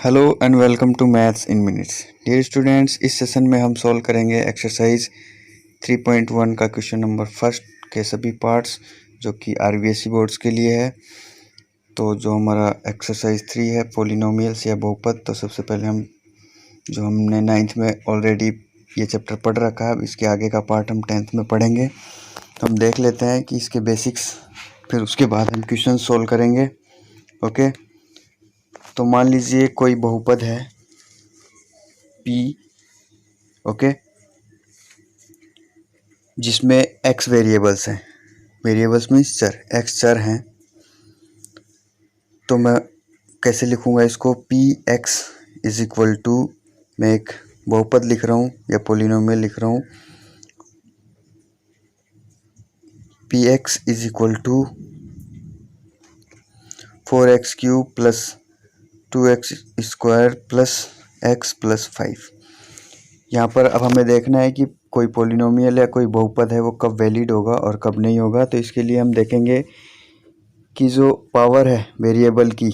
Hello and welcome to maths in minutes. Dear students, इस session में हम solve करेंगे एक्सरसाइज 3.1 का क्वेश्चन नंबर फर्स्ट के सभी पार्ट्स जो कि आरबीएसई बोर्ड्स के लिए है। तो जो हमारा एक्सरसाइज 3 है पॉलिनोमियल्स या बहुपद, तो सबसे पहले हमने 9th में ऑलरेडी ये चैप्टर पढ़ रखा है। अब इसके आगे का पार्ट हम 10th में पढ़ेंगे। तो हम देख लेते हैं कि इसके बेसिक्स, फिर उसके बाद हम क्वेश्चन सॉल्व करेंगे। ओके, तो मान लीजिए कोई बहुपद है P, ओके, जिसमें x वेरिएबल्स हैं। वेरिएबल्स मीन्स चर, x चर हैं। तो मैं कैसे लिखूँगा इसको? Px इज इक्वल टू, मैं एक बहुपद लिख रहा हूँ या पोलिनोमियल लिख रहा हूँ। Px is equal to 4x cube plus 2x square plus x plus 5। यहाँ पर अब हमें देखना है कि कोई पोलिनोमियल या कोई बहुपद है वो कब वैलिड होगा और कब नहीं होगा। तो इसके लिए हम देखेंगे कि जो पावर है वेरिएबल की,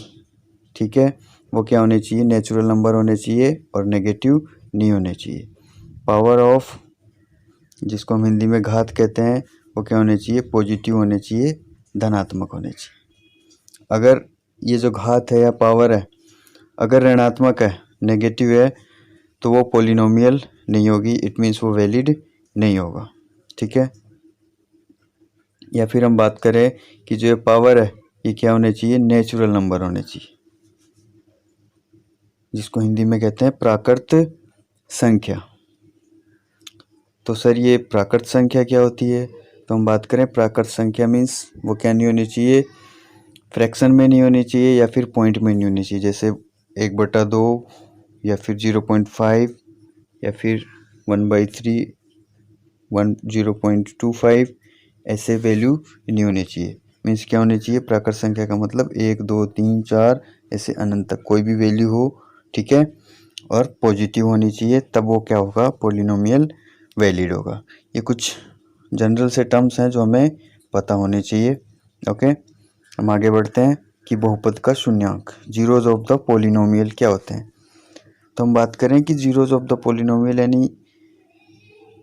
ठीक है, वो क्या होनी चाहिए? नेचुरल नंबर होने चाहिए और नेगेटिव नहीं होने चाहिए। पावर ऑफ, जिसको हम हिंदी में घात कहते हैं, वो क्या होने चाहिए? पॉजिटिव होने चाहिए, धनात्मक होने चाहिए। अगर ये जो घात है या पावर है अगर ऋणात्मक है, नेगेटिव है, तो वो पोलिनोमियल नहीं होगी। इट मीन्स वो वैलिड नहीं होगा, ठीक है। या फिर हम बात करें कि जो पावर है ये क्या होने चाहिए? नेचुरल नंबर होने चाहिए, जिसको हिंदी में कहते हैं प्राकृत संख्या। तो सर ये प्राकृत संख्या क्या होती है? तो हम बात करें प्राकृत संख्या मीन्स वो क्या नहीं होनी चाहिए? फ्रैक्शन में नहीं होनी चाहिए या फिर पॉइंट में नहीं होनी चाहिए। जैसे 1/2 या फिर 0.5 या फिर 1/3, 0.25, ऐसे वैल्यू नहीं होने चाहिए। मीन्स क्या होने चाहिए? प्राकृत संख्या का मतलब 1 2 3 4 ऐसे अनंत तक कोई भी वैल्यू हो, ठीक है, और पॉजिटिव होनी चाहिए, तब वो क्या होगा? पोलिनोमियल वैलिड होगा। ये कुछ जनरल से टर्म्स हैं जो हमें पता होने चाहिए। ओके, हम आगे बढ़ते हैं कि बहुपद का शून्यांक, जीरोज ऑफ द पोलिनोमियल क्या होते हैं। तो हम बात करें कि जीरोज ऑफ द पोलिनोमियल यानी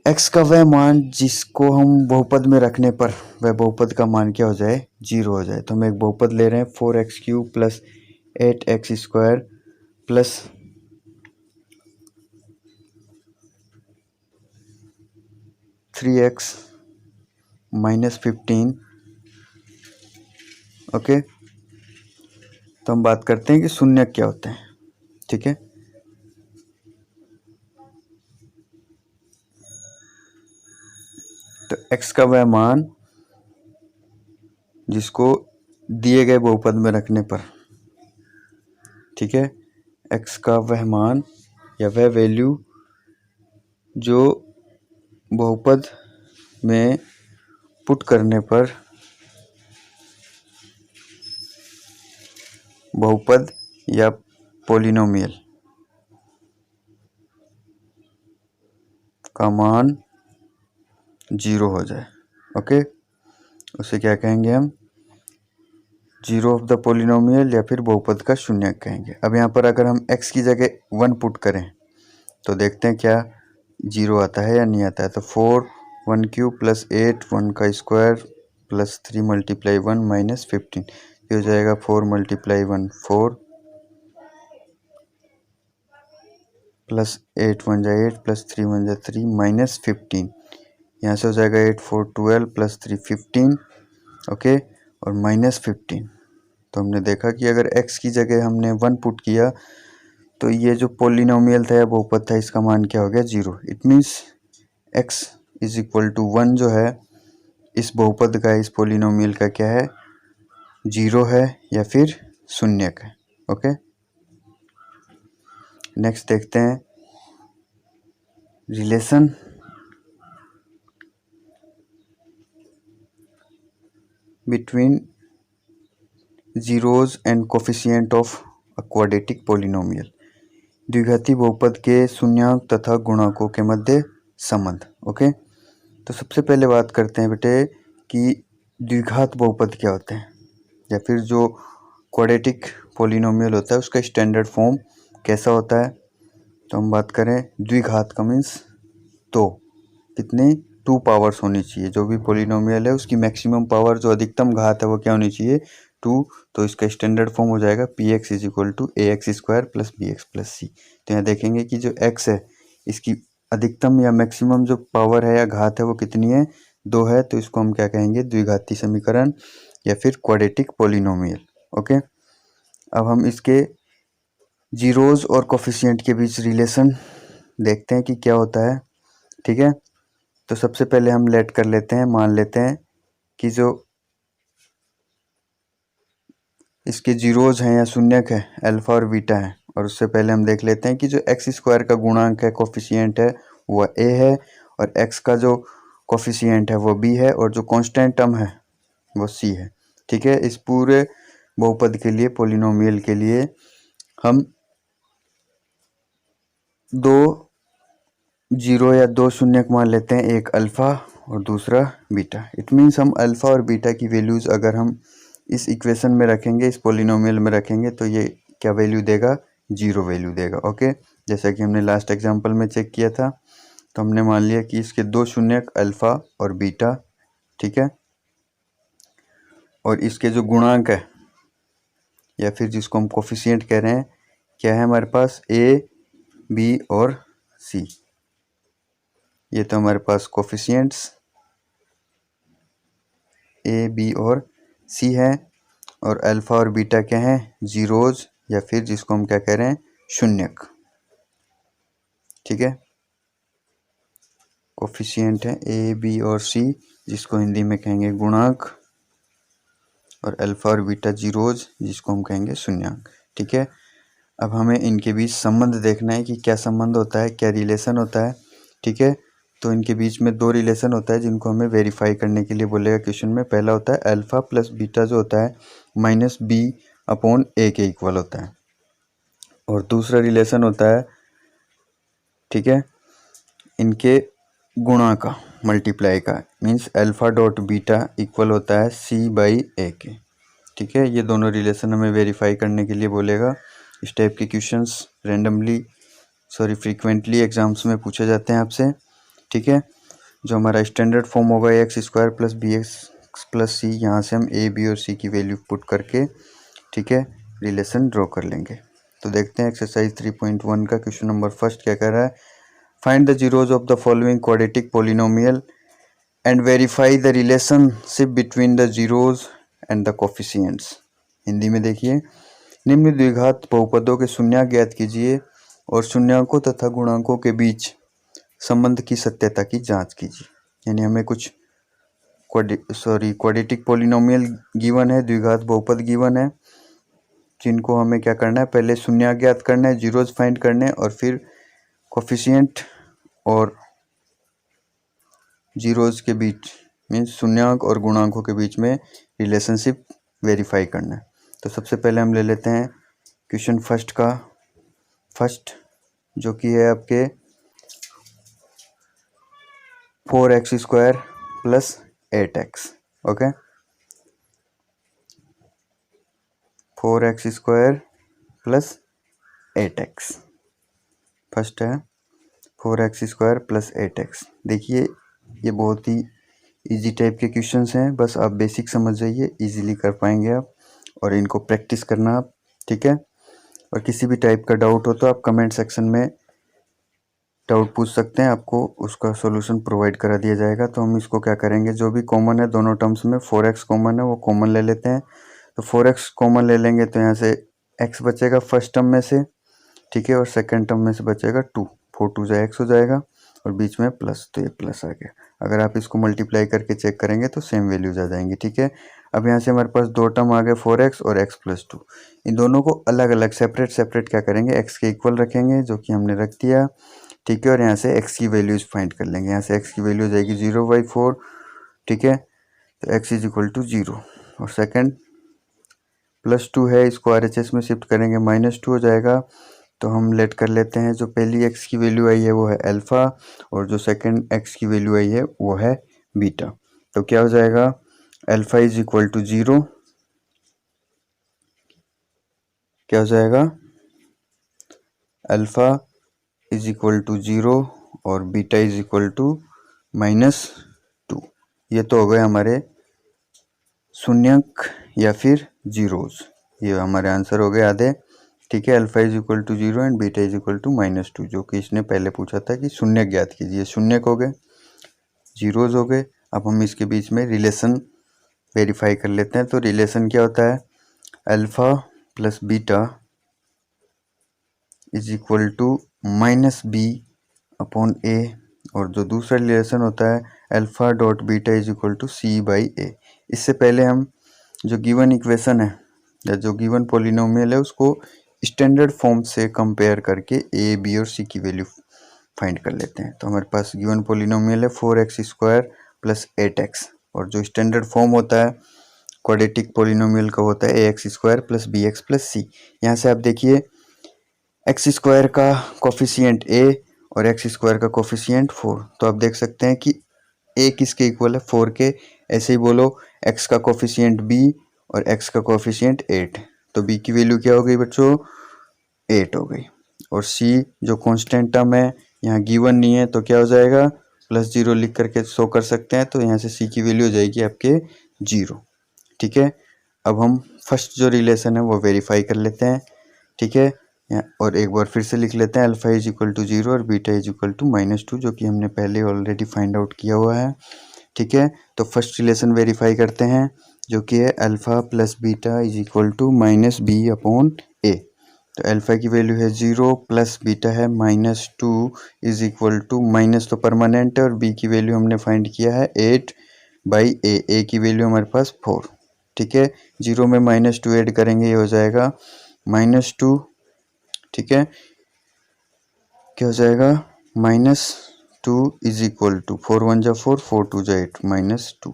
x का वह मान जिसको हम बहुपद में रखने पर वह बहुपद का मान क्या हो जाए? जीरो हो जाए। तो हम एक बहुपद ले रहे हैं 4x cube plus 8x square plus 3x minus 15। Okay, तो हम बात करते हैं कि शून्य क्या होते हैं, ठीक है। तो x का वह मान जिसको दिए गए बहुपद में रखने पर, ठीक है, x का वह मान या वह वैल्यू जो बहुपद में पुट करने पर बहुपद या पोलिनोमियल का मान जीरो हो जाए। ओके, उसे क्या कहेंगे हम? जीरो ऑफ द पोलिनोमियल या फिर बहुपद का शून्यक कहेंगे। अब यहाँ पर अगर हम x की जगह 1 पुट करें तो देखते हैं क्या जीरो आता है या नहीं आता है। तो 4 1 क्यूब प्लस 8 1 का स्क्वायर प्लस 3 मल्टीप्लाई 1 माइनस 15, ये हो जाएगा 4 मल्टीप्लाई 1 4 प्लस 8 1 जा 8 प्लस 3 1 जा 3 माइनस 15। यहाँ से हो जाएगा 8 4 12 प्लस 3 15, ओके, और माइनस 15। तो हमने देखा कि अगर x की जगह हमने 1 पुट किया तो ये जो पोलिनोमियल था या बहुपद था इसका मान क्या हो गया? Zero. It means x is equal to 1 जो है इस बहुपद का, इस पोलिनोमियल का क्या है? जीरो है या फिर शून्यक है। ओके, नेक्स्ट देखते हैं relation between zeros and coefficient of a quadratic polynomial, द्विघाती बहुपद के शून्यांक तथा गुणांकों के मध्य संबंध। ओके, तो सबसे पहले बात करते हैं बेटे कि द्विघात बहुपद क्या होते हैं या फिर जो क्वाड्रेटिक पोलिनोमियल होता है उसका स्टैंडर्ड फॉर्म कैसा होता है, तो हम बात करें द्विघात का मीन्स तो कितनी 2 पावर्स होनी चाहिए। जो भी पोलिनोमियल है उसकी मैक्सिमम पावर जो अधिकतम घात है वो क्या होनी चाहिए 2। तो इसका स्टैंडर्ड फॉर्म हो जाएगा P X is equal to a X square plus B X plus C. तो यहाँ देखेंगे कि जो एक्स है इसकी अधिकतम या मैक्सिमम जो पावर है या घात है वो कितनी है 2 है। तो इसको हम क्या कहेंगे द्विघाती समीकरण या फिर क्वाड्रेटिक पोलिनोमियल। ओके, अब हम इसके जीरोज और कोफिशिएंट के बीच रिलेशन देखते हैं कि क्या होता है। ठीक है, तो सबसे पहले हम लेट कर लेते हैं, मान लेते हैं कि जो इसके जीरोज हैं या शून्यक है अल्फा और बीटा है। और उससे पहले हम देख लेते हैं कि जो एक्स स्क्वायर का गुणांक है कोफिशिएंट है वो ए है और एक्स का जो कोफिशिएंट है वो बी है और जो कांस्टेंट टर्म है वो सी है। ठीक है, इस पूरे बहुपद के लिए पोलिनोमियल के लिए हम दो जीरो या दो शून्यक मान लेते हैं, एक अल्फ़ा और दूसरा बीटा। इट मीन्स हम अल्फ़ा और बीटा की वैल्यूज़ अगर हम इस इक्वेशन में रखेंगे, इस पोलिनोमियल में रखेंगे तो ये क्या वैल्यू देगा 0 वैल्यू देगा। ओके, जैसा कि हमने लास्ट एग्जांपल में चेक किया था। तो हमने मान लिया कि इसके दो शून्यक अल्फ़ा और बीटा, ठीक है, और इसके जो गुणांक है या फिर जिसको हम कोफिशिएंट कह रहे हैं क्या है हमारे पास ए बी और सी। ये तो हमारे पास कोफिशिएंट्स ए बी और सी है और अल्फ़ा और बीटा क्या है जीरोज या फिर जिसको हम क्या कह रहे हैं शून्यक। ठीक है, कोफिशिएंट है ए बी और सी जिसको हिंदी में कहेंगे गुणांक और अल्फ़ा और बीटा जीरोज जिसको हम कहेंगे शून्यक। ठीक है, अब हमें इनके बीच संबंध देखना है कि क्या संबंध होता है, क्या रिलेशन होता है। ठीक है, तो इनके बीच में दो रिलेशन होता है जिनको हमें वेरीफाई करने के लिए बोलेगा क्वेश्चन में। पहला होता है अल्फ़ा प्लस बीटा जो होता है माइनस बी अपॉन ए के इक्वल होता है। और दूसरा रिलेशन होता है, ठीक है, इनके गुणा का मल्टीप्लाई का means alpha dot beta equal होता है सी बाई ए के। ठीक है, ये दोनों रिलेशन हमें वेरीफाई करने के लिए बोलेगा। इस टाइप के क्वेश्चंस फ्रीक्वेंटली एग्जाम्स में पूछे जाते हैं आपसे। ठीक है, जो हमारा स्टैंडर्ड फॉर्म होगा X square plus B X plus C, यहाँ से हम ए बी और सी की वैल्यू पुट करके, ठीक है, रिलेशन ड्रॉ कर लेंगे। तो देखते हैं एक्सरसाइज 3.1 का क्वेश्चन नंबर फर्स्ट क्या कह रहा है। Find the zeros of the following quadratic polynomial and verify the relationship between the zeros and the coefficients. Hindi में देखिए, निम्न द्विघात बहुपदों के शून्यक ज्ञात कीजिए और शून्यकों तथा गुणांकों के बीच संबंध की सत्यता की जांच कीजिए। यानी हमें कुछ क्वाड्रेटिक पोलिनोमियल गिवन है, द्विघात बहुपद गिवन है, जिनको हमें क्या करना है पहले शून्यक ज्ञात करना है, जीरोज फाइंड करने हैं और फिर कोफिशिएंट और जीरोज के बीच मीन्स शून्यक और गुणांकों के बीच में रिलेशनशिप वेरीफाई करना है। तो सबसे पहले हम ले लेते हैं क्वेश्चन फर्स्ट का, फर्स्ट जो कि है आपके 4x square plus 8x। Okay, 4x square plus 8x first है 4x स्क्वायर प्लस 8x। देखिए ये बहुत ही इजी टाइप के क्वेश्चंस हैं, बस आप बेसिक समझ जाइए, इजीली कर पाएंगे आप और इनको प्रैक्टिस करना आप। ठीक है, और किसी भी टाइप का डाउट हो तो आप कमेंट सेक्शन में डाउट पूछ सकते हैं, आपको उसका सॉल्यूशन प्रोवाइड करा दिया जाएगा। तो हम इसको क्या करेंगे, जो भी कॉमन है दोनों टर्म्स में 4x कॉमन है वो कॉमन ले लेते हैं। तो 4x कॉमन ले लेंगे तो यहाँ से x बचेगा फर्स्ट टर्म में से, ठीक है, और सेकंड टर्म में से बचेगा 2, 4 2 जा x हो जाएगा और बीच में प्लस, तो ये प्लस आ गया। अगर आप इसको मल्टीप्लाई करके चेक करेंगे तो सेम वैल्यूज आ जाएंगी। ठीक है, अब यहाँ से हमारे पास दो टर्म आ गए 4x और x प्लस 2। इन दोनों को अलग अलग सेपरेट क्या करेंगे x के इक्वल रखेंगे, जो कि हमने रख दिया। ठीक है, और यहाँ से x की वैल्यूज फाइंड कर लेंगे। यहाँ से x की वैल्यू हो जाएगी 0/4। ठीक है, तो x इज इक्वल टू 0 और सेकंड प्लस 2 है, इसको RHS में शिफ्ट करेंगे -2 हो जाएगा। तो हम लेट कर लेते हैं, जो पहली x की वैल्यू आई है वो है अल्फ़ा और जो सेकंड x की वैल्यू आई है वो है बीटा। तो क्या हो जाएगा, अल्फ़ा इज इक्वल टू 0, क्या हो जाएगा अल्फ़ा इज इक्वल टू 0 और बीटा इज इक्वल टू -2। ये तो हो गए हमारे शून्यक या फिर जीरोस। ये हमारे आंसर हो गए आधे। ठीक है, alpha is equal to 0 and beta is equal to -2, जो कि इसने पहले पूछा था कि शून्यक ज्ञात कीजिए। शून्यक हो गए, जीरोस हो गए। अब हम इसके बीच में रिलेशन वेरीफाई कर लेते हैं। तो रिलेशन क्या होता है, alpha plus beta is equal to -b upon a, और जो दूसरा रिलेशन होता है alpha dot beta is equal to c/a। इससे पहले हम जो गिवन इक्वेशन है या जो गिवन पॉलिनोमियल है उसको स्टैंडर्ड फॉर्म से कंपेयर करके a, b और c की वैल्यू फाइंड कर लेते हैं। तो हमारे पास गिवन पॉलिनोमियल है 4x² प्लस 8x, और जो स्टैंडर्ड फॉर्म होता है क्वाड्रेटिक पॉलिनोमियल का होता है ax² plus bx plus c। यहाँ से आप देखिए x² का कोफिशिएंट a और x² का कोफिशिएंट 4, तो आप देख सकते हैं कि a किसके इक्वल है, 4 के। ऐसे ही बोलो x का कोफिशिएंट b और x का कोफिशिएंट 8, तो b की वैल्यू क्या हो गई बच्चों, 8 हो गई। और c जो कांस्टेंट टर्म है यहाँ गिवन नहीं है तो क्या हो जाएगा, +0 लिख करके शो कर सकते हैं, तो यहाँ से c की वैल्यू हो जाएगी आपके 0। ठीक है, अब हम फर्स्ट जो रिलेशन है वो वेरीफाई कर लेते हैं। ठीक है, और एक बार फिर से लिख लेते हैं अल्फ़ा इज इक्वल टू 0 और बीटा इज इक्वल टू -2, जो कि हमने पहले ऑलरेडी फाइंड आउट किया हुआ है। ठीक है, तो फर्स्ट रिलेशन वेरीफाई करते हैं जो कि है alpha plus beta is equal to -b upon a। तो अल्फ़ा की वैल्यू है 0 प्लस बीटा है -2 इज इक्वल टू, माइनस तो परमानेंट है, और b की वैल्यू हमने फाइंड किया है 8/a। a की वैल्यू हमारे पास 4। ठीक है, 0 में -2 ऐड करेंगे, ये हो जाएगा -2। ठीक है, क्या हो जाएगा, -2 इज इक्वल टू 4 1 जा 4, 4 2 जा 8, -2।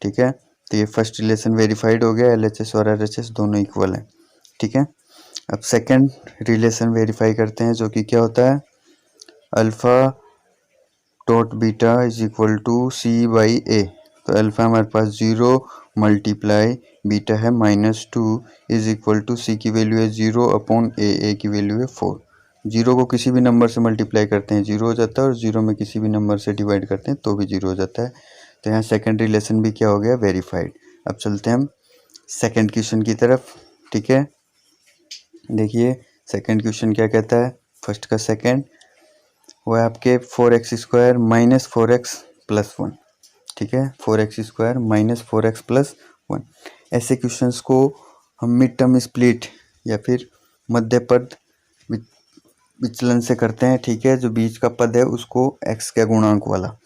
ठीक है, तो ये फर्स्ट रिलेशन वेरीफाइड हो गया, LHS और RHS दोनों इक्वल है। ठीक है, अब सेकंड रिलेशन वेरीफाई करते हैं जो कि क्या होता है, alpha dot beta is equal to c/a। तो अल्फ़ा हमारे पास 0 मल्टीप्लाई बीटा है -2 इज इक्वल टू c की वैल्यू है 0 अपॉन a की वैल्यू है 4। 0 को किसी भी नंबर से मल्टीप्लाई करते हैं 0 हो जाता है, और 0 में किसी भी नंबर से डिवाइड करते हैं तो भी 0 हो जाता है। तो यहाँ सेकंड रिलेशन भी क्या हो गया, वेरीफाइड। अब चलते हैं हम सेकंड क्वेश्चन की तरफ। ठीक है, देखिए सेकंड क्वेश्चन क्या कहता है, फर्स्ट का सेकंड वो है आपके 4x² माइनस 4x प्लस 1। ठीक है, 4x² माइनस 4x प्लस 1। ऐसे क्वेश्चंस को हम मिड टर्म स्प्लिट या फिर मध्य पद विचलन से करते हैं। ठीक है, जो बीच का पद है उसको x के गुणांक वाला,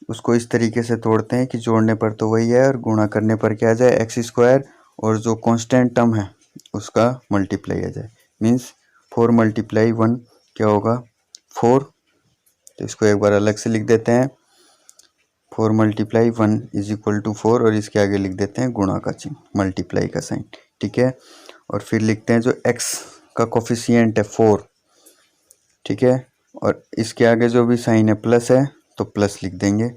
उसको इस तरीके से तोड़ते हैं कि जोड़ने पर तो वही है और गुणा करने पर क्या आ जाए, x², और जो कांस्टेंट टर्म है उसका मल्टीप्लाई आ जाए। मीन्स 4 × 1 क्या होगा, 4। तो इसको एक बार अलग से लिख देते हैं, 4 × 1 इज इक्वल टू 4, और इसके आगे लिख देते हैं गुणा का चिन्ह, मल्टीप्लाई का साइन। ठीक है, और फिर लिखते हैं जो x का कोफिशिएंट है 4। ठीक है, और इसके आगे जो भी साइन है प्लस है तो प्लस लिख देंगे।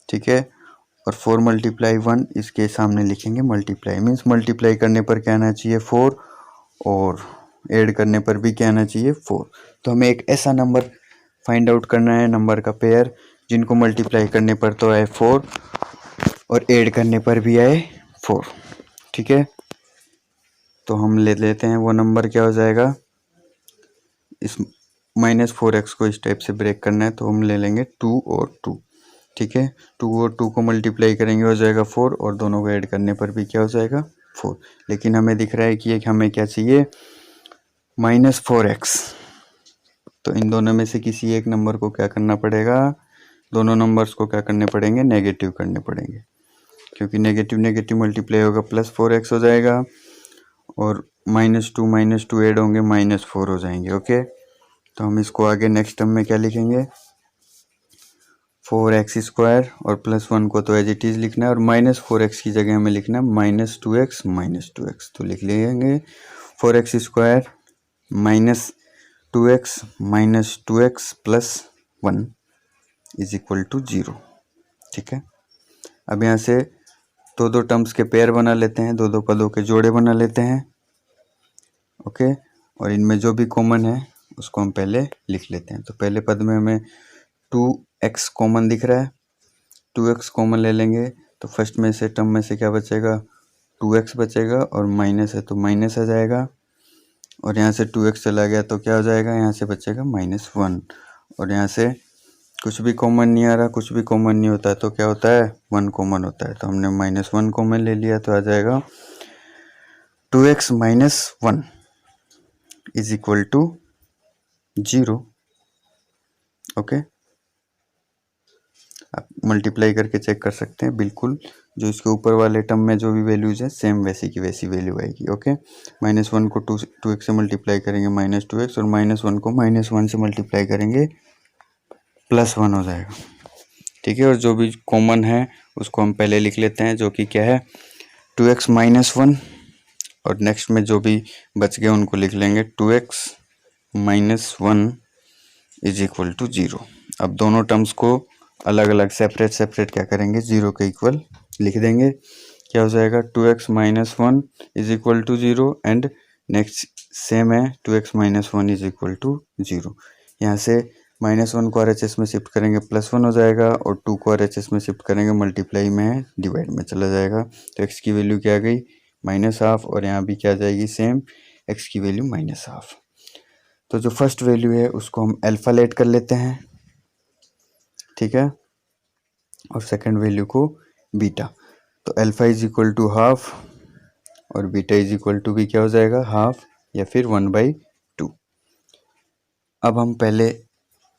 ठीक है, और 4 × 1 इसके सामने लिखेंगे मल्टीप्लाई। मीन्स मल्टीप्लाई करने पर क्या आना चाहिए, 4, और ऐड करने पर भी क्या आना चाहिए, 4। तो हमें एक ऐसा नंबर फाइंड आउट करना है, नंबर का पेयर, जिनको मल्टीप्लाई करने पर तो आए 4 और ऐड करने पर भी आए 4। ठीक है, तो हम ले लेते हैं वो नंबर, क्या हो जाएगा, इस -4x को इस टाइप से ब्रेक करना है तो हम ले लेंगे 2 और 2। ठीक है, 2 और 2 को मल्टीप्लाई करेंगे हो जाएगा 4, और दोनों को ऐड करने पर भी क्या हो जाएगा, 4। लेकिन हमें दिख रहा है कि एक हमें क्या चाहिए, -4x। तो इन दोनों में से किसी एक नंबर को क्या करना पड़ेगा, दोनों नंबर्स को क्या करने पड़ेंगे, नेगेटिव करने पड़ेंगे, क्योंकि नेगेटिव नेगेटिव मल्टीप्लाई होगा +4x हो जाएगा, और -2 ऐड होंगे -4 हो जाएंगे। ओके, तो हम इसको आगे नेक्स्ट टर्म में क्या लिखेंगे, 4x² और +1 को तो एज इट इज़ लिखना है, और -4x की जगह हमें लिखना है -2x। तो लिख लेंगे 4x² -2x plus 1 is equal to 0। ठीक है, अब यहाँ से दो टर्म्स के पेयर बना लेते हैं, दो पदों के जोड़े बना लेते हैं। ओके, और इनमें जो भी कॉमन है उसको हम पहले लिख लेते हैं। तो पहले पद में हमें 2x कॉमन दिख रहा है, 2x कॉमन ले लेंगे तो फर्स्ट में से टर्म में से क्या बचेगा, 2x बचेगा और माइनस है तो माइनस आ जाएगा, और यहाँ से 2x चला गया तो क्या हो जाएगा, यहाँ से बचेगा -1, और यहाँ से कुछ भी कॉमन नहीं आ रहा, कुछ भी कॉमन नहीं होता है तो क्या होता है, 1 कॉमन होता है। तो हमने -1 कॉमन ले लिया तो आ जाएगा 2x - 1 is equal to 0। Okay, आप मल्टीप्लाई करके चेक कर सकते हैं, बिल्कुल जो इसके ऊपर वाले टर्म में जो भी वैल्यूज है सेम वैसी की वैसी वैल्यू आएगी। ओके, -1 को 2x से मल्टीप्लाई करेंगे -2x, और -1 को -1 से मल्टीप्लाई करेंगे +1 हो जाएगा। ठीक है, और जो भी कॉमन है उसको हम पहले लिख लेते हैं, जो कि क्या है 2x - 1, और नेक्स्ट में जो भी बच गए उनको लिख लेंगे 2x - 1 इज इक्वल टू 0। अब दोनों टर्म्स को अलग अलग सेपरेट क्या करेंगे, 0 के इक्वल लिख देंगे। क्या हो जाएगा, 2x - 1 is equal to 0, and next same है 2x - 1 इज इक्वल टू 0। यहाँ से -1 को RHS में शिफ्ट करेंगे +1 हो जाएगा, और 2 को RHS में शिफ्ट करेंगे मल्टीप्लाई में डिवाइड में चला जाएगा। तो x की वैल्यू क्या आ गई, -1/2, और यहाँ भी क्या आ जाएगी सेम, x की वैल्यू -1/2। तो जो फर्स्ट वैल्यू है उसको हम अल्फा लेट कर लेते हैं, ठीक है, और सेकंड वैल्यू को बीटा। तो अल्फा इज इक्वल टू 1/2 और बीटा इज इक्वल टू भी क्या हो जाएगा, 1/2 या फिर 1/2। अब हम पहले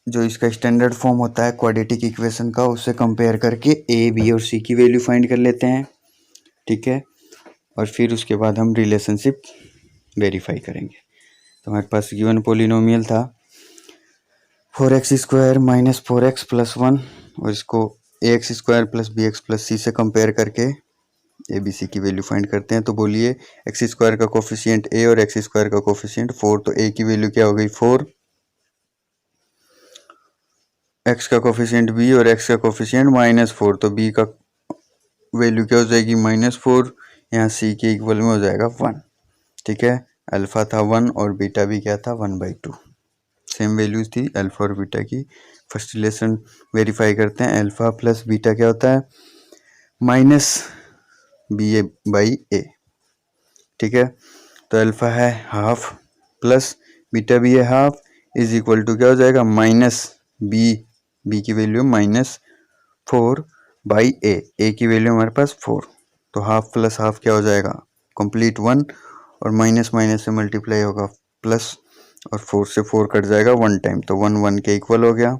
जो इसका स्टैंडर्ड फॉर्म होता है क्वाड्रेटिक इक्वेशन का, उससे कंपेयर करके ए, बी और सी की वैल्यू फाइंड कर लेते हैं। ठीक है, और फिर उसके बाद हम रिलेशनशिप वेरीफाई करेंगे। तो हमारे पास गिवन पोलिनोमियल था 4x² - 4x + 1, और इसको ax² + bx + c से कंपेयर करके ए बी सी की वैल्यू फाइंड करते हैं। तो बोलिए x² का कोफिशिएंट a और x² का कोफिशिएंट 4, तो a की वैल्यू क्या हो गई 4, x का कोफिशिएंट b और x का कोफिशिएंट -4, तो b का वैल्यू क्या हो जाएगी -4, यहाँ c के इक्वल में हो जाएगा 1। ठीक है, अल्फा था 1 और बीटा भी क्या था 1/2, सेम वैल्यूज थी अल्फा और बीटा की। फर्स्ट रिलेशन वेरीफाई करते हैं, अल्फा प्लस बीटा क्या होता है, -ba/a। ठीक है, तो अल्फा है 1/2 प्लस बीटा भी है 1/2 इज इक्वल टू क्या हो जाएगा, बी की वैल्यू -4/a, a की वैल्यू हमारे पास 4, तो 1/2 + 1/2 क्या हो जाएगा, कंप्लीट 1, और माइनस से मल्टीप्लाई होगा प्लस, और 4 से 4 कट जाएगा 1 टाइम, तो 1 1 के इक्वल हो गया।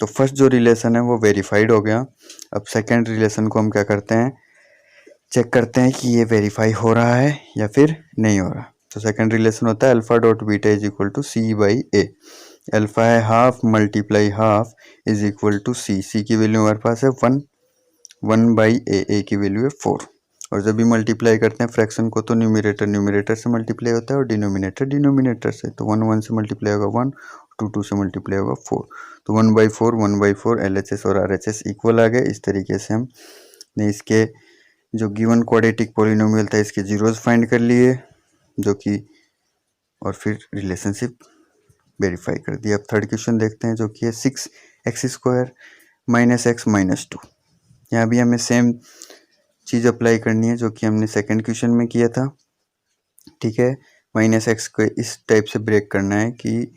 तो फर्स्ट जो रिलेशन है वो वेरीफाइड हो गया। अब सेकंड रिलेशन को हम क्या करते हैं, चेक करते हैं कि ये वेरीफाई हो रहा है या फिर नहीं हो रहा। तो सेकंड रिलेशन होता है alpha dot beta is equal to c/a। Alpha है 1/2 × 1/2 इज इक्वल टू c की वैल्यू हमारे पास है 1/a की वैल्यू है 4, और जब भी मल्टीप्लाई करते हैं फ्रैक्शन को तो न्यूमरेटर से मल्टीप्लाई होता है और डिनोमिनेटर से। तो 1 1 से मल्टीप्लाई होगा 1, 2 2 से मल्टीप्लाई होगा 4, तो 1/4 LHS और RHS इक्वल आ गए। इस तरीके से हमने इसके जो गिवन क्वाड्रेटिक पॉलिनोमियल था इसके जीरोस फाइंड कर लिए, जो कि और फिर रिलेशनशिप वेरीफाई कर दिया। अब थर्ड क्वेश्चन देखते हैं, जो कि है 6x² - x - 2। यहाँ भी हमें सेम चीज़ अप्लाई करनी है जो कि हमने सेकंड क्वेश्चन में किया था। ठीक है, -x को इस टाइप से ब्रेक करना है कि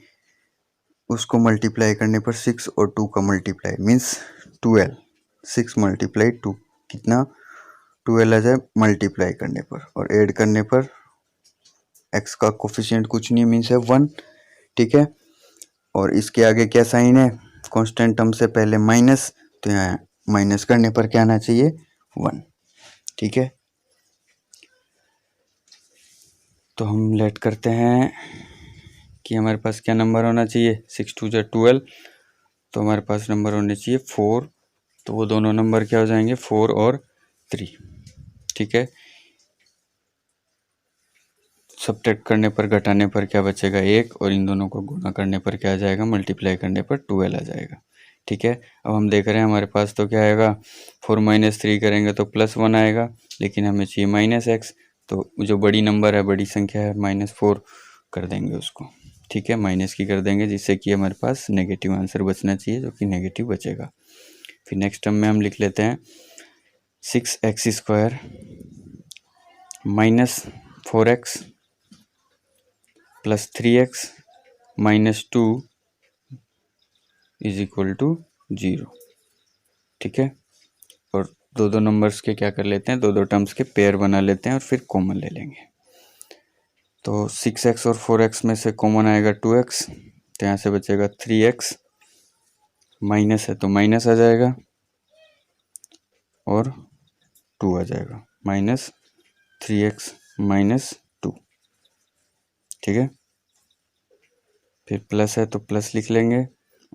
उसको मल्टीप्लाई करने पर 6 और 2 का मल्टीप्लाई मीन्स 12, 6 × 2 कितना 12 आ जाए मल्टीप्लाई करने पर, और ऐड करने पर x का कोफिशिएंट कुछ नहीं मीन्स है 1। ठीक है, और इसके आगे क्या साइन है, कांस्टेंट टर्म से पहले माइनस, तो यहाँ माइनस करने पर क्या आना चाहिए 1। ठीक है, तो हम लेट करते हैं कि हमारे पास क्या नंबर होना चाहिए, 6 2 × 12, तो हमारे पास नंबर होने चाहिए 4, तो वो दोनों नंबर क्या हो जाएंगे 4 और 3। ठीक है, सब्ट्रैक्ट करने पर घटाने पर क्या बचेगा 1, और इन दोनों को गुणा करने पर क्या आ जाएगा, मल्टीप्लाई करने पर 12 आ जाएगा। ठीक है, अब हम देख रहे हैं हमारे पास तो क्या आएगा, 4 - 3 करेंगे तो +1 आएगा, लेकिन हमें चाहिए -x, तो जो बड़ी नंबर है, बड़ी संख्या है -4 कर देंगे उसको। ठीक है, माइनस की कर देंगे जिससे कि हमारे पास नेगेटिव आंसर बचना चाहिए, जो कि नेगेटिव बचेगा। फिर नेक्स्ट टर्म में हम लिख लेते हैं 6x² minus 4x plus 3x minus 2 is equal to 0। ठीक है, और दो दो नंबर्स के क्या कर लेते हैं, दो दो टर्म्स के पेयर बना लेते हैं और फिर कॉमन ले लेंगे। तो 6x और 4x में से कॉमन आएगा 2x, तो यहाँ से बचेगा 3x, माइनस है तो माइनस आ जाएगा और 2 आ जाएगा, माइनस 3x माइनस 2। ठीक है, फिर प्लस है तो प्लस लिख लेंगे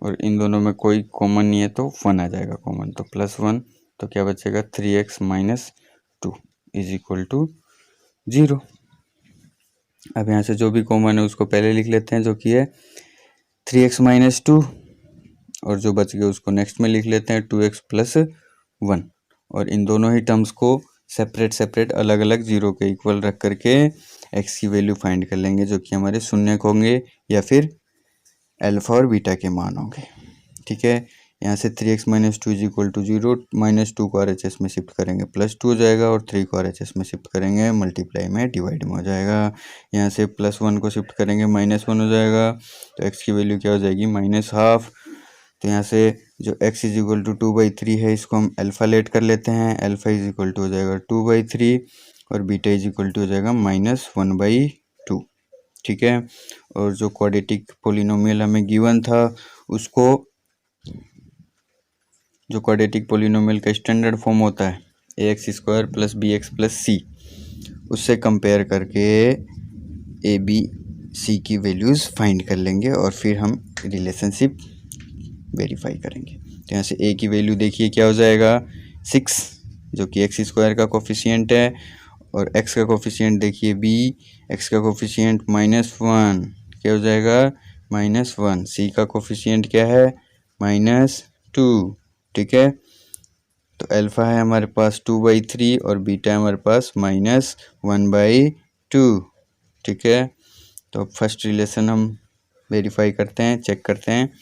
और इन दोनों में कोई कॉमन नहीं है तो 1 आ जाएगा कॉमन, तो +1, तो क्या बचेगा 3x minus 2 is equal to 0। अब यहाँ से जो भी कॉमन है उसको पहले लिख लेते हैं, जो कि है 3x माइनस 2, और जो बच गया उसको नेक्स्ट में लिख लेते हैं 2x प्लस 1, और इन दोनों ही टर्म्स को सेपरेट सेपरेट अलग अलग 0 के इक्वल रख करके x की वैल्यू फाइंड कर लेंगे, जो कि हमारे शून्य होंगे या फिर अल्फा और बीटा के मान होंगे। ठीक है, यहाँ से 3x minus 2 is equal to 0, -2 को RHS में शिफ्ट करेंगे +2 हो जाएगा, और 3 को RHS में शिफ्ट करेंगे मल्टीप्लाई में डिवाइड में हो जाएगा। यहाँ से +1 को शिफ्ट करेंगे -1 हो जाएगा, तो x की वैल्यू क्या हो जाएगी -12। तो यहाँ से जो x इज इक्वल टू 2/3 है, इसको हम अल्फा लेट कर लेते हैं, अल्फा इज इक्वल टू हो जाएगा 2/3 और बीटा इज इक्वल टू हो जाएगा -1/2। ठीक है, और जो क्वाड्रेटिक पोलिनोमियल हमें गिवन था उसको, जो क्वाड्रेटिक पोलिनोमियल का स्टैंडर्ड फॉर्म होता है ax² + bx + c, उससे कंपेयर करके ए बी सी की वैल्यूज़ फाइंड कर लेंगे और फिर हम रिलेशनशिप वेरीफाई करेंगे। तो यहाँ से a की वैल्यू देखिए क्या हो जाएगा 6, जो कि x² का कोफिशिएंट है, और x का कोफिशिएंट देखिए b, x का कोफिशिएंट -1 क्या हो जाएगा -1, c का कोफिशिएंट क्या है -2। ठीक है, तो अल्फा है हमारे पास 2/3 और बीटा है हमारे पास -1/2। ठीक है, तो फर्स्ट रिलेशन हम वेरीफाई करते हैं, चेक करते हैं।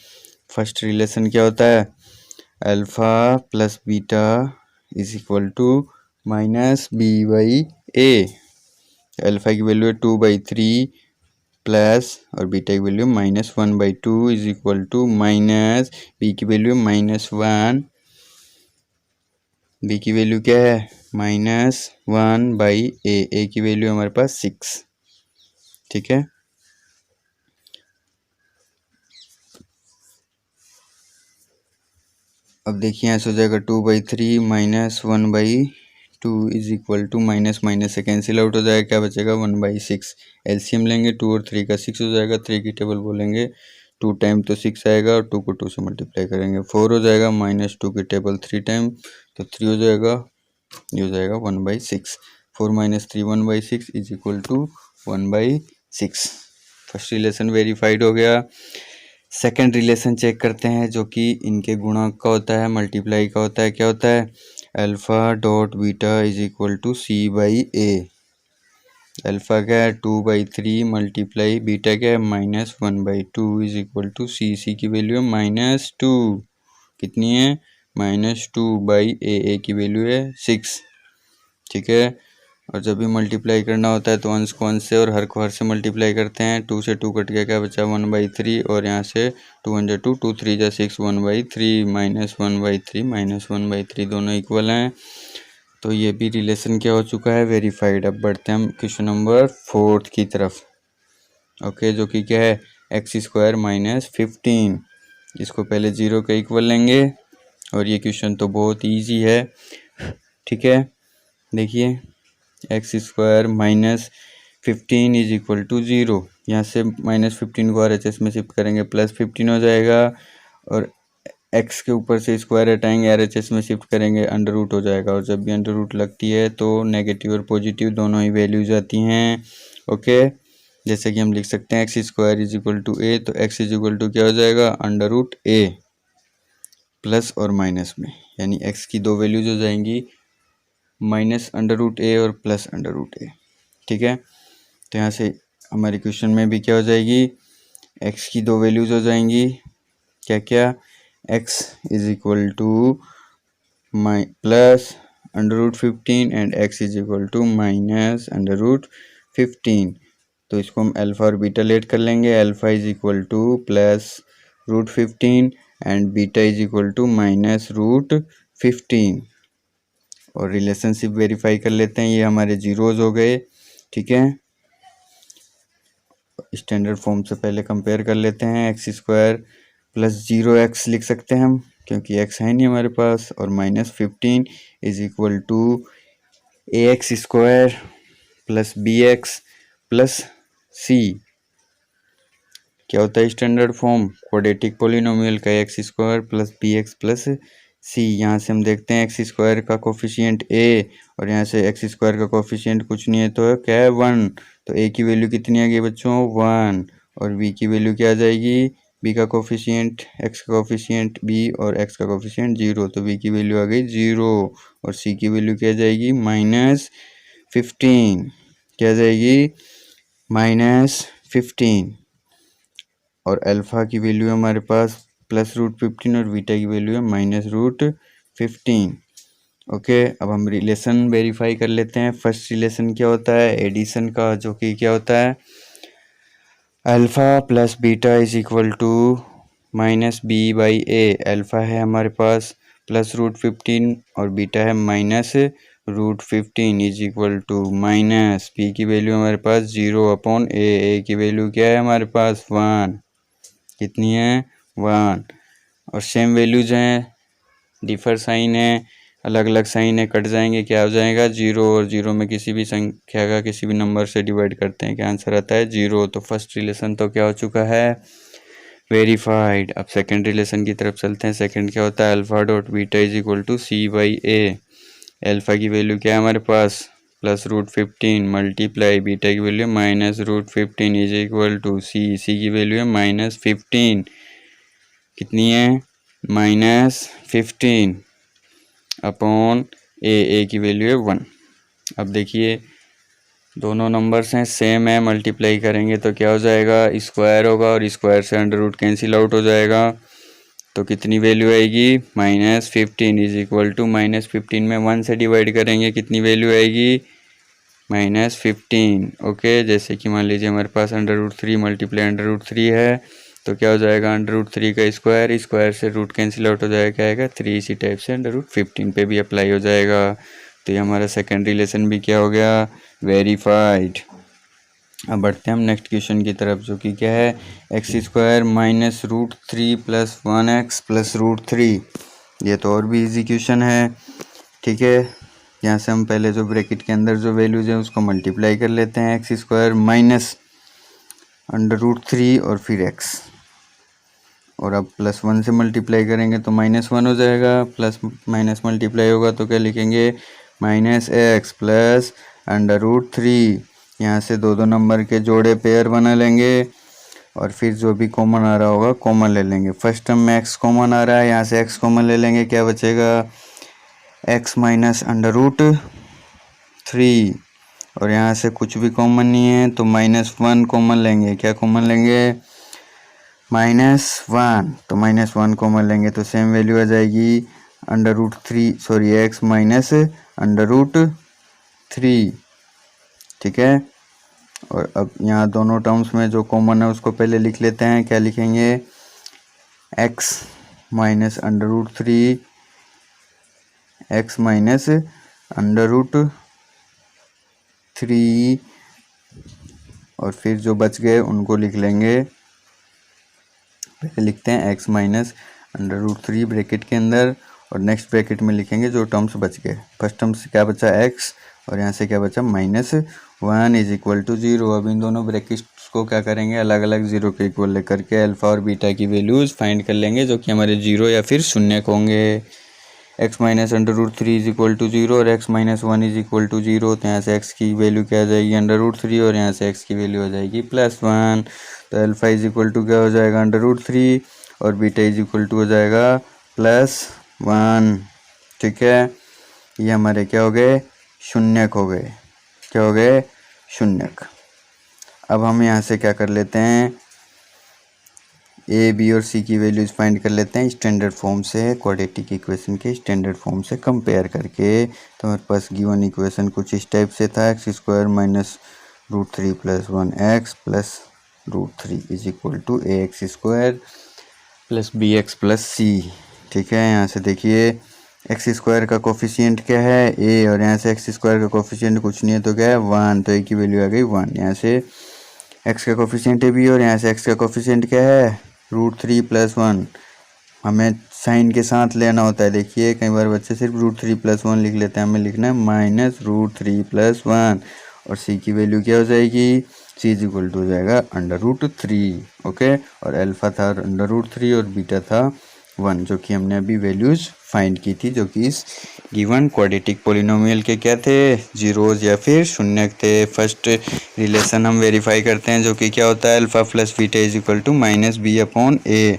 फर्स्ट रिलेशन क्या होता है, alpha plus beta is equal to -b/a। Alpha की वैल्यू है 2/3 प्लस, और बीटा की value -1/2 is equal to minus, B की वैल्यू -1, बी की वैल्यू क्या है -1/a, ए की वैल्यू हमारे पास 6। ठीक है, अब देखिए यहाँ से हो जाएगा 2/3 -1/2 is equal to minus minus से कैंसिल आउट हो जाएगा, क्या बचेगा 1/6। एलसीएम लेंगे 2 और 3 का 6 हो जाएगा, 3 की टेबल बोलेंगे 2 टाइम तो 6 आएगा, और 2 को 2 से मल्टीप्लाई करेंगे 4 हो जाएगा, -2 की टेबल 3 टाइम तो 3 हो जाएगा, ये हो जाएगा 1/6। 4 - 3 1/6 is equal to 1/6। First relation verified हो गया। सेकंड रिलेशन चेक करते हैं, जो कि इनके गुणक का होता है, मल्टीप्लाई का होता है। क्या होता है, alpha dot beta is equal to c/a। Alpha क्या है 2/3 मल्टीप्लाई बीटा क्या है -1/2 इज इक्वल टू सी की वैल्यू है -2, कितनी है -2/a की वैल्यू है 6। ठीक है, और जब भी मल्टीप्लाई करना होता है तो अंश को अंश से और हर को हर से मल्टीप्लाई करते हैं। 2 से 2 कट गया, क्या बचा 1/3, और यहाँ से 2 × 2 2 3 × 6 1/3 -1/3 -1/3 दोनों इक्वल हैं। तो ये भी रिलेशन क्या हो चुका है, वेरीफाइड। अब बढ़ते हैं हम क्वेश्चन नंबर 4 की तरफ। ओके, जो कि क्या है x² - 15, इसको पहले 0 के इक्वल लेंगे, और ये क्वेश्चन तो बहुत ईजी है। ठीक है, देखिए x² - 15 इज इक्वल टू 0, यहाँ से -15 को RHS में शिफ्ट करेंगे +15 हो जाएगा, और x के ऊपर से स्क्वायर हटाएंगे RHS में शिफ्ट करेंगे √ हो जाएगा, और जब भी √ लगती है तो नेगेटिव और पॉजिटिव दोनों ही वैल्यूज आती हैं। ओके, जैसे कि हम लिख सकते हैं x² is equal to a, तो x इज इक्वल टू क्या हो जाएगा √a प्लस और माइनस में, यानी x की दो वैल्यूज हो जाएंगी -√a और +√a। ठीक है, तो यहाँ से हमारे क्वेश्चन में भी क्या हो जाएगी एक्स की दो वैल्यूज हो जाएंगी, क्या क्या, X is equal to plus √15 and X is equal to minus √15। तो इसको हम अल्फा और बीटा लेट कर लेंगे। Alpha is equal to plus √15 and beta is equal to minus √15। और रिलेशनशिप वेरीफाई कर लेते हैं, ये हमारे जीरोज हो गए, ठीक है। स्टैंडर्ड फॉर्म से पहले कंपेयर कर लेते हैं। एक्स स्क्वायर प्लस 0x लिख सकते हैं हम, क्योंकि x है नहीं हमारे पास, और -15 is equal to ax square plus bx plus c। क्या होता है स्टैंडर्ड फॉर्म? क्वाड्रेटिक पोलिनोमियल का X square plus bx plus C. यहाँ से हम देखते हैं एक्स स्क्वायर का कोफिशिएंट a, और यहाँ से एक्स स्क्वायर का कोफिशिएंट कुछ नहीं है तो क्या है 1। तो a की वैल्यू कितनी आ गई बच्चों? 1। और b की वैल्यू क्या आ जाएगी? b का कोफिशिएंट, x का कोफिशिएंट b और x का कोफिशिएंट 0, तो b की वैल्यू आ गई 0। और c की वैल्यू क्या आ जाएगी? -15। क्या आ जाएगी? -15। और अल्फ़ा की वैल्यू है हमारे पास +√15 और बीटा की वैल्यू है -√15। ओके, अब हम रिलेशन वेरीफाई कर लेते हैं। फर्स्ट रिलेशन क्या होता है? एडिशन का, जो कि क्या होता है? Alpha plus beta is equal to -b/a। Alpha है हमारे पास +√15 और बीटा है -√15 is equal to minus b की वैल्यू हमारे पास 0/a। a की वैल्यू क्या है हमारे पास? 1। कितनी है? 1। और सेम वैल्यूज हैं, डिफर साइन है, अलग अलग साइन है, कट जाएंगे, क्या हो जाएगा? 0। और 0 में किसी भी संख्या का किसी भी नंबर से डिवाइड करते हैं, क्या आंसर आता है? 0। तो फर्स्ट रिलेशन तो क्या हो चुका है? वेरीफाइड। अब सेकंड रिलेशन की तरफ चलते हैं। सेकंड क्या होता है? Alpha dot beta is equal to c/a। Alpha की वैल्यू क्या है हमारे पास? +√15 मल्टीप्लाई बीटा की value -√15 is equal to C की वैल्यू है -15। कितनी है? -15 अपॉन ए की वैल्यू है 1। अब देखिए दोनों नंबर्स हैं, सेम है, मल्टीप्लाई करेंगे तो क्या हो जाएगा? स्क्वायर होगा, और स्क्वायर से अंडर रूट कैंसिल आउट हो जाएगा। तो कितनी वैल्यू आएगी? -15 इज इक्वल टू -15 में 1 से डिवाइड करेंगे, कितनी वैल्यू आएगी? -15। ओके, जैसे कि मान लीजिए हमारे पास √3 मल्टीप्लाई √3 है, तो क्या हो जाएगा? √3 का स्क्वायर, स्क्वायर से रूट कैंसिल आउट हो जाएगा, क्या आएगा? 3। इसी टाइप से √15 पे भी अप्लाई हो जाएगा। तो ये हमारा सेकंड रिलेशन भी क्या हो गया? वेरीफाइड। अब बढ़ते हैं हम नेक्स्ट क्वेश्चन की तरफ, जो कि क्या है? x² -√3 + 1x + √3। ये तो और भी इजी क्वेश्चन है, ठीक है। यहाँ से हम पहले जो ब्रैकेट के अंदर जो वैल्यूज है उसको मल्टीप्लाई कर लेते हैं। x² -√3 और फिर x, और अब +1 से मल्टीप्लाई करेंगे तो -1 हो जाएगा, प्लस माइनस मल्टीप्लाई होगा तो क्या लिखेंगे? -x plus √3। यहाँ से दो नंबर के जोड़े पेयर बना लेंगे, और फिर जो भी कॉमन आ रहा होगा कॉमन ले लेंगे। फर्स्ट टर्म में x कॉमन आ रहा है, यहाँ से x कॉमन ले लेंगे, क्या बचेगा? x minus √3। और यहाँ से कुछ भी कॉमन नहीं है तो -1 कॉमन लेंगे, क्या कॉमन लेंगे? -1। तो -1 कॉमन लेंगे तो सेम वैल्यू आ जाएगी x माइनस √3, ठीक है। और अब यहाँ दोनों टर्म्स में जो कॉमन है उसको पहले लिख लेते हैं। क्या लिखेंगे? x माइनस √3, x माइनस √3, और फिर जो बच गए उनको लिख लेंगे। पहले लिखते हैं x माइनस √3 ब्रैकेट के अंदर, और नेक्स्ट ब्रैकेट में लिखेंगे जो टर्म्स बच गए। फर्स्ट टर्म से क्या बचा? x, और यहाँ से क्या बचा? -1 इज इक्वल टू 0। अब इन दोनों ब्रैकेट्स को क्या करेंगे? अलग अलग 0 के इक्वल लेकर के अल्फा और बीटा की वैल्यूज़ फाइंड कर लेंगे, जो कि हमारे 0 या फिर शून्य होंगे। x minus √3 is equal to 0 और x minus 1 is equal to 0। तो यहाँ से x की वैल्यू क्या आ जाएगी? √3, और यहाँ से x की वैल्यू हो जाएगी +1। तो अल्फा इज इक्वल टू क्या हो जाएगा? √3, और बीटा इज इक्वल टू हो जाएगा +1, ठीक है। ये हमारे क्या हो गए? शून्यक हो गए। क्या हो गए? शून्यक। अब हम यहाँ से क्या कर लेते हैं? ए बी और सी की वैल्यूज फाइंड कर लेते हैं स्टैंडर्ड फॉर्म से, क्वाड्रेटिक इक्वेशन के स्टैंडर्ड फॉर्म से कंपेयर करके। तो हमारे पास गिवन इक्वेशन कुछ इस टाइप से था, X square minus root 3 plus 1x plus root 3 is equal to a X square plus B X plus C. ठीक है, यहाँ से देखिए एक्स स्क्वायर का कोफिशिएंट क्या है ए, और यहाँ से एक्स स्क्वायर का कोफिशिएंट कुछ नहीं है तो क्या है 1, तो ए की वैल्यू आ गई 1। यहाँ से एक्स का कोफिशिएंट है बी और यहाँ से एक्स का कोफिशिएंट क्या है रूट 3 प्लस 1। हमें साइन के साथ लेना होता है, देखिए कई बार बच्चे सिर्फ रूट 3 प्लस 1 लिख लेते हैं, हमें लिखना है माइनस रूट 3 प्लस 1। और सी की वैल्यू क्या हो जाएगी, सी इज इक्वल टू हो जाएगा अंडर रूट 3। ओके, और अल्फा था अंडर रूट 3 और बीटा था 1, जो कि हमने अभी वैल्यूज फाइंड की थी, जो कि इस गिवन क्वाड्रेटिक पोलिनोमियल के क्या थे, जीरोज या फिर शून्य थे। फर्स्ट रिलेशन हम वेरीफाई करते हैं, जो कि क्या होता है alpha plus beta is equal to minus B upon A.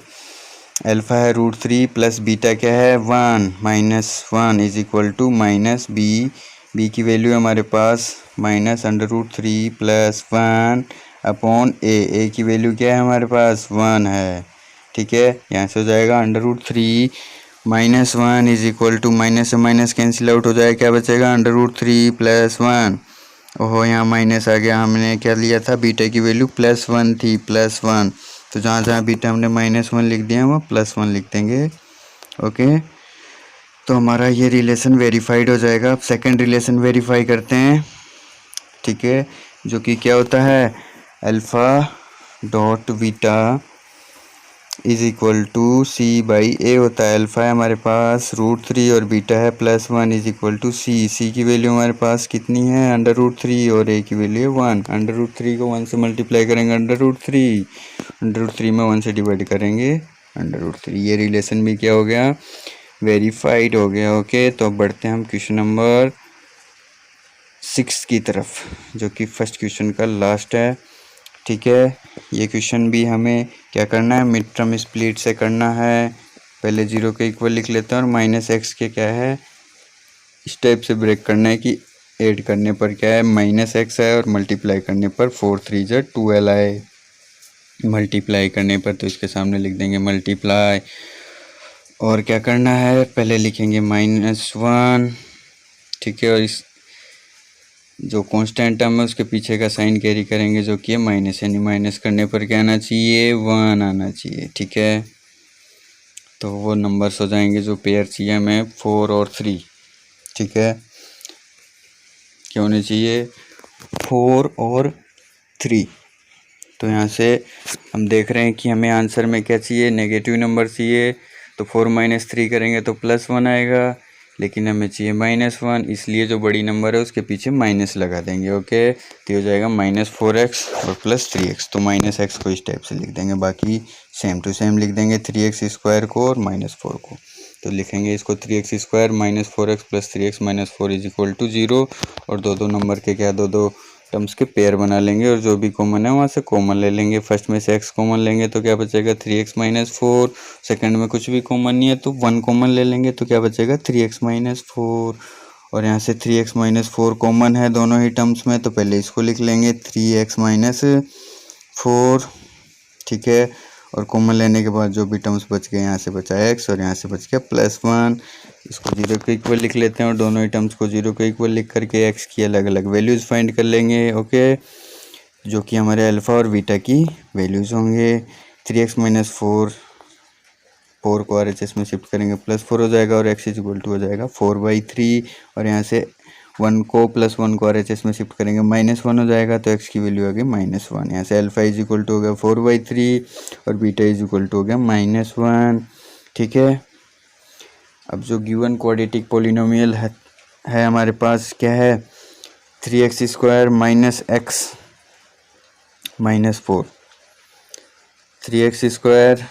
Alpha है रूट 3 प्लस बीटा क्या है 1, minus 1 is equal to minus B. B की वैल्यू हमारे पास minus under root 3 plus 1 upon A की वैल्यू क्या है हमारे पास 1 है। ठीक है, यहाँ से हो जाएगा under root 3 minus 1 is equal to minus से माइनस कैंसिल आउट हो जाएगा, क्या बचेगा अंडर रूट 3 प्लस 1। ओहो, यहाँ माइनस आ गया, हमने क्या लिया था बीटा की वैल्यू प्लस 1 थी, प्लस 1, तो जहाँ जहाँ बीटा हमने माइनस 1 लिख दिया वो प्लस 1 लिख देंगे। ओके, तो हमारा ये रिलेशन वेरीफाइड हो जाएगा। अब सेकंड रिलेशन वेरीफाई करते हैं। ठीक है, जो कि क्या होता है alpha dot beta is equal to C by A होता है। अल्फा है हमारे पास रूट 3 और बीटा है प्लस 1 इज इक्वल टू सी। सी की वैल्यू हमारे पास कितनी है अंडर रूट 3 और ए की वैल्यू है 1। अंडर रूट 3 को 1 से मल्टीप्लाई करेंगे अंडर रूट 3, अंडर रूट 3 में 1 से डिवाइड करेंगे अंडर रूट 3। ये रिलेशन भी क्या हो गया, वेरीफाइड हो गया। ओके, तो अब बढ़ते हैं हम क्वेश्चन नंबर 6 की तरफ, जो कि फर्स्ट क्वेश्चन का लास्ट है। ठीक है, ये क्वेश्चन भी हमें क्या करना है, मिड टर्म स्प्लिट से करना है। पहले 0 के इक्वल लिख लेते हैं और माइनस एक्स के क्या है इस टाइप से ब्रेक करना है कि ऐड करने पर क्या है माइनस एक्स है और मल्टीप्लाई करने पर 4 3 जा 12 आए। मल्टीप्लाई करने पर तो इसके सामने लिख देंगे मल्टीप्लाई, और क्या करना है पहले लिखेंगे -1। ठीक है, और इस जो कांस्टेंट टर्म है उसके पीछे का साइन कैरी करेंगे, जो कि है माइनस, यानी माइनस करने पर क्या आना चाहिए 1 आना चाहिए। ठीक है, तो वो नंबर्स हो जाएंगे जो पेयर चाहिए हमें 4 और 3। ठीक है, क्या होने चाहिए 4 और 3। तो यहाँ से हम देख रहे हैं कि हमें आंसर में क्या चाहिए, नेगेटिव नंबर चाहिए, तो 4 - 3 करेंगे तो +1 आएगा, लेकिन हमें चाहिए -1, इसलिए जो बड़ी नंबर है उसके पीछे माइनस लगा देंगे। ओके, तो हो जाएगा -4x और +3x, तो -x को इस टाइप से लिख देंगे, बाकी सेम टू सेम लिख देंगे 3x² को और -4 को। तो लिखेंगे इसको 3x² -4x + 3x - 4 is equal to 0, और दो नंबर के क्या दो टर्म्स के पेयर बना लेंगे, और जो भी कॉमन है वहाँ से कॉमन ले लेंगे। फर्स्ट में से x कॉमन लेंगे तो क्या बचेगा 3x - 4, सेकंड में कुछ भी कॉमन नहीं है तो 1 कॉमन ले लेंगे तो क्या बचेगा 3x - 4, और यहाँ से 3x - 4 कॉमन है दोनों ही टर्म्स में, तो पहले इसको लिख लेंगे 3x - 4। ठीक है, और कॉमन लेने के बाद जो भी टर्म्स बच गए, यहाँ से बचा x और यहाँ से बच गया +1, इसको 0 के इक्वल लिख लेते हैं और दोनों ही टर्म्स को 0 के इक्वल लिख करके x की अलग अलग वैल्यूज़ फाइंड कर लेंगे। ओके, जो कि हमारे अल्फ़ा और बीटा की वैल्यूज़ होंगे। 3x - 4 को RHS में शिफ्ट करेंगे +4 हो जाएगा, और x = हो जाएगा 4/3, और यहाँ से 1 को +1 को RHS में शिफ्ट करेंगे -1 हो जाएगा, तो x की वैल्यू आ गई -1। यहाँ से अल्फ़ा = हो गया 4/3 और बीटा = हो गया -1। ठीक है, अब जो गिवन क्वाड्रेटिक पोलिनोमियल है हमारे पास क्या है 3x² - x - 4, 3x²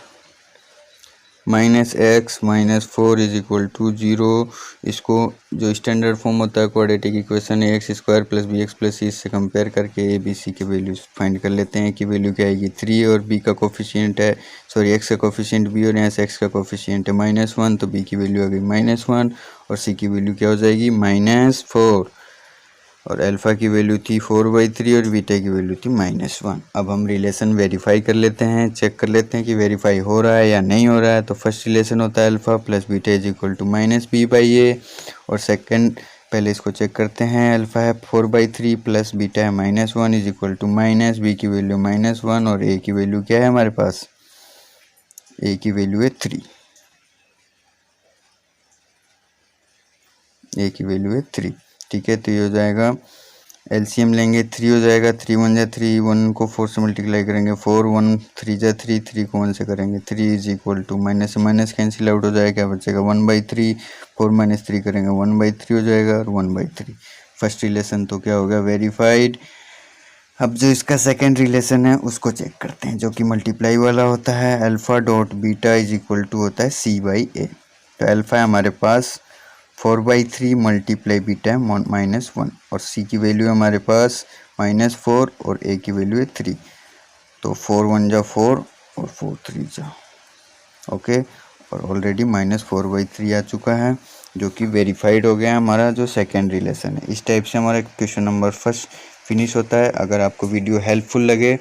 -x - 4 is equal to 0। इसको जो स्टैंडर्ड फॉर्म होता है quadratic equation ax² + bx + c से कंपेयर करके a b c के वैल्यूज फाइंड कर लेते हैं कि वैल्यू क्या आएगी 3, और b का कोफिशिएंट है x का कोफिशिएंट b और यहाँ से x का कोफिशिएंट है -1, तो b की वैल्यू आ गई -1, और c की वैल्यू क्या हो जाएगी -4। और अल्फ़ा की वैल्यू थी 4/3 और बीटा की वैल्यू थी -1। अब हम रिलेशन वेरीफाई कर लेते हैं, चेक कर लेते हैं कि वेरीफाई हो रहा है या नहीं हो रहा है। तो फर्स्ट रिलेशन होता है alpha plus beta is equal to -b/a, और सेकंड पहले इसको चेक करते हैं। अल्फ़ा है 4/3 प्लस बीटा है -1 is equal to minus, B की वैल्यू -1 और ए की वैल्यू क्या है हमारे पास, ए की वैल्यू है 3, ए की वैल्यू है 3। ठीक है, तो ये हो जाएगा, एलसीएम लेंगे 3 हो जाएगा, 3 1 जा 3, 1 को 4 से मल्टीप्लाई करेंगे 4, 1 3 जा 3, 3 को 1 से करेंगे 3 इज इक्वल टू माइनस से माइनस कैंसिल आउट हो जाएगा, बचेगा 1/3, 4 - 3 करेंगे 1/3 हो जाएगा और 1/3। फर्स्ट रिलेशन तो क्या हो गया, वेरीफाइड। अब जो इसका सेकेंड रिलेशन है उसको चेक करते हैं, जो कि मल्टीप्लाई वाला होता है। Alpha dot beta is equal to होता है c/a। तो अल्फ़ा है हमारे पास 4/3 मल्टीप्लाई बीटा है -1, और c की वैल्यू है हमारे पास -4 और a की वैल्यू है 3। तो 4 1 जा 4 और 4 3 जा, ओके, और ऑलरेडी -4/3 आ चुका है, जो कि वेरीफाइड हो गया हमारा जो सेकेंड रिलेशन है। इस टाइप से हमारा क्वेश्चन नंबर फर्स्ट फिनिश होता है। अगर आपको वीडियो हेल्पफुल लगे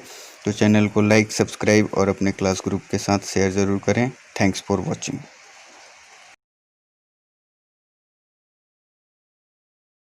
तो चैनल को लाइक, सब्सक्राइब और अपने क्लास ग्रुप के साथ शेयर ज़रूर करें। Thanks for watching.